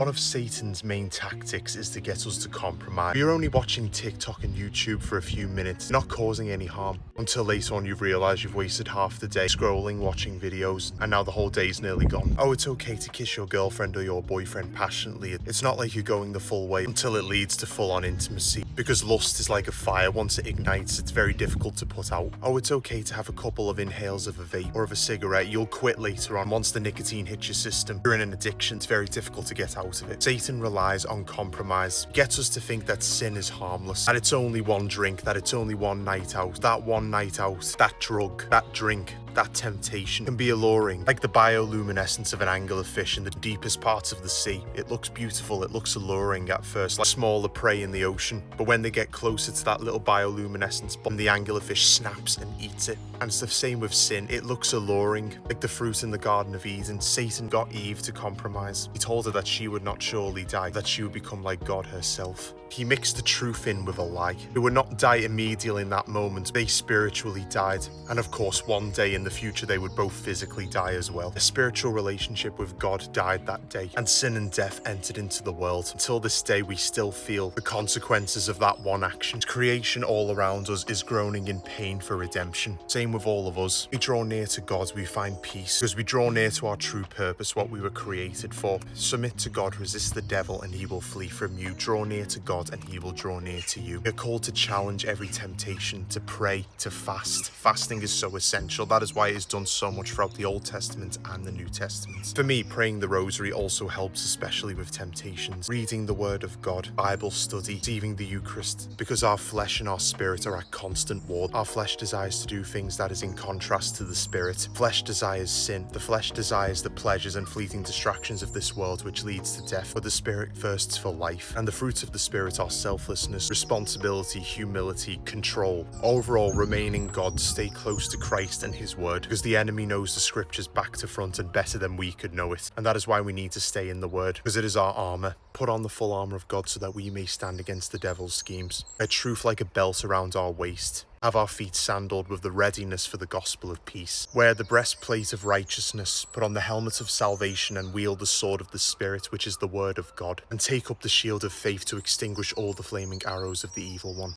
One of Satan's main tactics is to get us to compromise. You're only watching TikTok and YouTube for a few minutes, not causing any harm, until later on you realise you've wasted half the day scrolling, watching videos, and now the whole day's nearly gone. Oh, it's okay to kiss your girlfriend or your boyfriend passionately. It's not like you're going the full way until it leads to full-on intimacy, because lust is like a fire. Once it ignites, it's very difficult to put out. Oh, it's okay to have a couple of inhales of a vape or of a cigarette. You'll quit later on. Once the nicotine hits your system, you're in an addiction. It's very difficult to get out of it. Satan relies on compromise, gets us to think that sin is harmless, that it's only one drink, that it's only one night out. That one night out, that drug, that drink, that temptation can be alluring, like the bioluminescence of an anglerfish in the deepest parts of the sea. It looks beautiful, it looks alluring at first, like smaller prey in the ocean, but when they get closer to that little bioluminescence bomb, the anglerfish snaps and eats it. And it's the same with sin. It looks alluring, like the fruit in the Garden of Eden. Satan got Eve to compromise. He told her that she would not surely die, that she would become like God herself. He mixed the truth in with a lie. They would not die immediately in that moment. They spiritually died. And of course, one day in the future, they would both physically die as well. A spiritual relationship with God died that day, and sin and death entered into the world. Until this day, we still feel the consequences of that one action. Creation all around us is groaning in pain for redemption. Same with all of us. We draw near to God, we find peace, because we draw near to our true purpose, what we were created for. Submit to God, resist the devil, and he will flee from you. Draw near to God, and he will draw near to you. You're called to challenge every temptation, to pray, to fast. Fasting is so essential. That is why it is done so much throughout the Old Testament and the New Testament. For me, praying the rosary also helps, especially with temptations. Reading the Word of God, Bible study, receiving the Eucharist, because our flesh and our spirit are at constant war. Our flesh desires to do things that is in contrast to the spirit. Flesh desires sin. The flesh desires the pleasures and fleeting distractions of this world, which leads to death, but the spirit thirsts for life. And the fruits of the spirit are selflessness, responsibility, humility, control. Overall, remain in God, stay close to Christ and his word, because the enemy knows the scriptures back to front and better than we could know it. And that is why we need to stay in the word, because it is our armor. Put on the full armor of God so that we may stand against the devil's schemes. A truth like a belt around our waist. Have our feet sandaled with the readiness for the gospel of peace. Wear the breastplate of righteousness, put on the helmet of salvation, and wield the sword of the Spirit, which is the word of God. And take up the shield of faith to extinguish all the flaming arrows of the evil one.